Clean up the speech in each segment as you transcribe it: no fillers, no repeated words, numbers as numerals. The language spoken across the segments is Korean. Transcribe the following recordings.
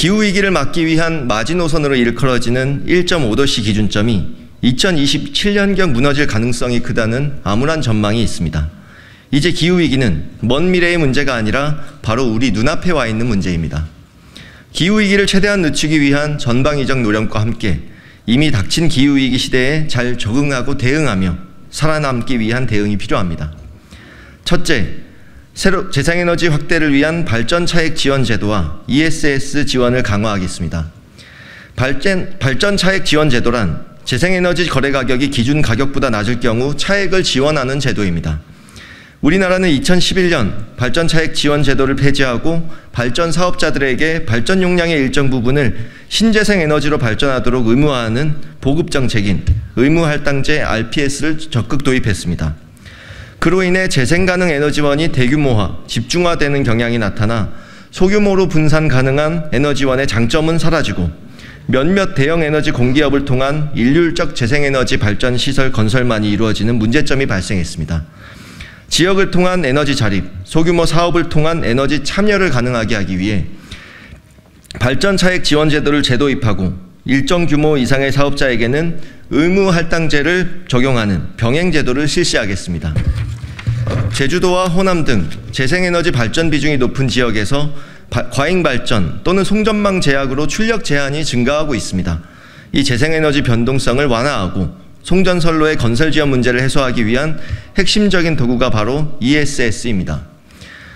기후위기를 막기 위한 마지노선으로 일컬어지는 1.5도씨 기준점이 2027년경 무너질 가능성이 크다는 암울한 전망이 있습니다. 이제 기후위기는 먼 미래의 문제가 아니라 바로 우리 눈앞에 와 있는 문제입니다. 기후위기를 최대한 늦추기 위한 전방위적 노력과 함께 이미 닥친 기후위기 시대에 잘 적응하고 대응하며 살아남기 위한 대응이 필요합니다. 첫째, 재생에너지 확대를 위한 발전 차액 지원 제도와 ESS 지원을 강화하겠습니다. 발전 차액 지원 제도란 재생에너지 거래 가격이 기준 가격보다 낮을 경우 차액을 지원하는 제도입니다. 우리나라는 2011년 발전 차액 지원 제도를 폐지하고 발전 사업자들에게 발전 용량의 일정 부분을 신재생 에너지로 발전하도록 의무화하는 보급 정책인 의무 할당제 RPS를 적극 도입했습니다. 그로 인해 재생 가능 에너지원이 대규모화, 집중화되는 경향이 나타나 소규모로 분산 가능한 에너지원의 장점은 사라지고 몇몇 대형 에너지 공기업을 통한 일률적 재생에너지 발전 시설 건설만이 이루어지는 문제점이 발생했습니다. 지역을 통한 에너지 자립, 소규모 사업을 통한 에너지 참여를 가능하게 하기 위해 발전 차액 지원 제도를 재도입하고 일정 규모 이상의 사업자에게는 의무 할당제를 적용하는 병행 제도를 실시하겠습니다. 제주도와 호남 등 재생에너지 발전 비중이 높은 지역에서 과잉 발전 또는 송전망 제약으로 출력 제한이 증가하고 있습니다. 이 재생에너지 변동성을 완화하고 송전선로의 건설 지원 문제를 해소하기 위한 핵심적인 도구가 바로 ESS입니다.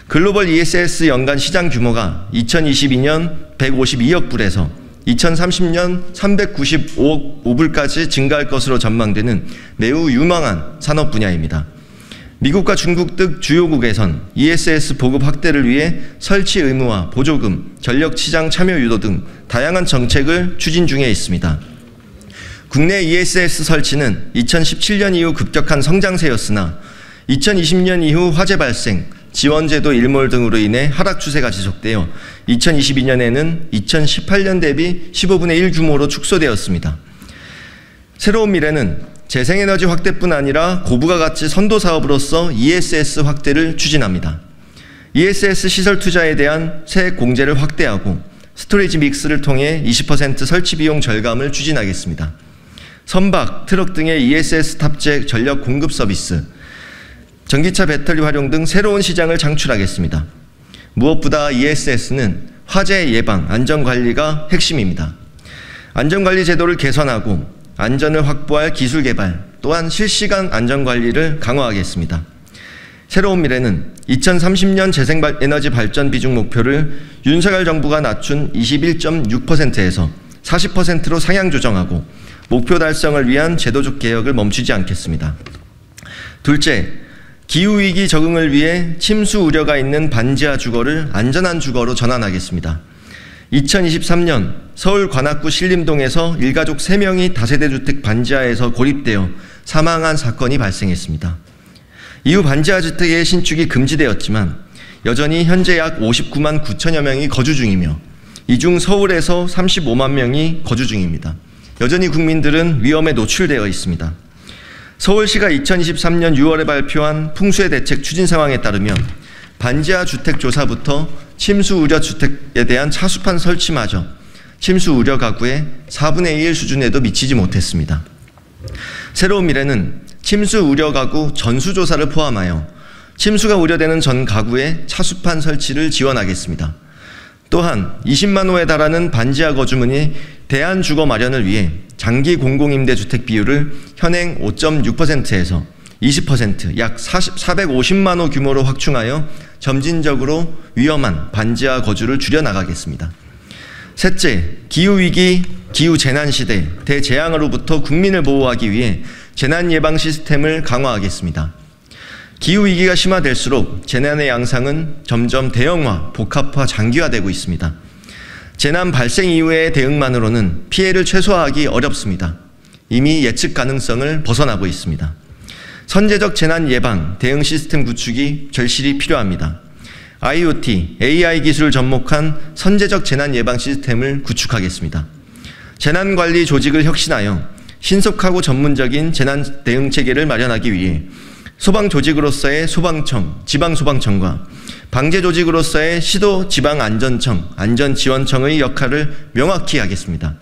글로벌 ESS 연간 시장 규모가 2022년 152억 불에서 2030년 395억 불까지 증가할 것으로 전망되는 매우 유망한 산업 분야입니다. 미국과 중국 등 주요국에선 ESS 보급 확대를 위해 설치 의무화, 보조금, 전력 시장 참여 유도 등 다양한 정책을 추진 중에 있습니다. 국내 ESS 설치는 2017년 이후 급격한 성장세였으나 2020년 이후 화재 발생, 지원제도 일몰 등으로 인해 하락 추세가 지속되어 2022년에는 2018년 대비 15분의 1 규모로 축소되었습니다. 새로운 미래는 재생에너지 확대뿐 아니라 고부가 가치 선도 사업으로서 ESS 확대를 추진합니다. ESS 시설 투자에 대한 세액 공제를 확대하고 스토리지 믹스를 통해 20% 설치 비용 절감을 추진하겠습니다. 선박, 트럭 등의 ESS 탑재 전력 공급 서비스, 전기차 배터리 활용 등 새로운 시장을 창출하겠습니다. 무엇보다 ESS는 화재 예방, 안전관리가 핵심입니다. 안전관리 제도를 개선하고 안전을 확보할 기술 개발, 또한 실시간 안전관리를 강화하겠습니다. 새로운 미래는 2030년 재생에너지 발전 비중 목표를 윤석열 정부가 낮춘 21.6%에서 40%로 상향 조정하고 목표 달성을 위한 제도적 개혁을 멈추지 않겠습니다. 둘째, 기후위기 적응을 위해 침수 우려가 있는 반지하 주거를 안전한 주거로 전환하겠습니다. 2023년 서울 관악구 신림동에서 일가족 3명이 다세대 주택 반지하에서 고립되어 사망한 사건이 발생했습니다. 이후 반지하 주택의 신축이 금지되었지만 여전히 현재 약 59만 9천여 명이 거주 중이며 이 중 서울에서 35만 명이 거주 중입니다. 여전히 국민들은 위험에 노출되어 있습니다. 서울시가 2023년 6월에 발표한 풍수해 대책 추진 상황에 따르면 반지하 주택 조사부터 침수 우려 주택에 대한 차수판 설치마저 침수 우려 가구의 4분의 1 수준에도 미치지 못했습니다. 새로운 미래는 침수 우려 가구 전수조사를 포함하여 침수가 우려되는 전 가구의 차수판 설치를 지원하겠습니다. 또한 20만 호에 달하는 반지하 거주문이 대안주거 마련을 위해 장기 공공임대주택 비율을 현행 5.6%에서 20%, 약 450만 호 규모로 확충하여 점진적으로 위험한 반지하 거주를 줄여나가겠습니다. 셋째, 기후위기, 기후재난시대, 대재앙으로부터 국민을 보호하기 위해 재난예방 시스템을 강화하겠습니다. 기후위기가 심화될수록 재난의 양상은 점점 대형화, 복합화, 장기화되고 있습니다. 재난 발생 이후의 대응만으로는 피해를 최소화하기 어렵습니다. 이미 예측 가능성을 벗어나고 있습니다. 선제적 재난 예방, 대응 시스템 구축이 절실히 필요합니다. IoT, AI 기술을 접목한 선제적 재난 예방 시스템을 구축하겠습니다. 재난관리 조직을 혁신하여 신속하고 전문적인 재난 대응 체계를 마련하기 위해 소방조직으로서의 소방청, 지방소방청과 방제 조직으로서의 시도 지방안전청, 안전지원청의 역할을 명확히 하겠습니다.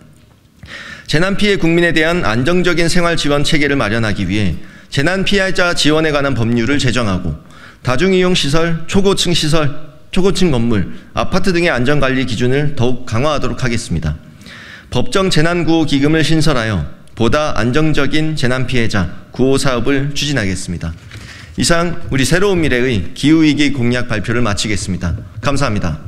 재난피해 국민에 대한 안정적인 생활지원 체계를 마련하기 위해 재난피해자 지원에 관한 법률을 제정하고 다중이용시설, 초고층 건물, 아파트 등의 안전관리 기준을 더욱 강화하도록 하겠습니다. 법정 재난구호기금을 신설하여 보다 안정적인 재난피해자 구호 사업을 추진하겠습니다. 이상 우리 새로운 미래의 기후위기 공약 발표를 마치겠습니다. 감사합니다.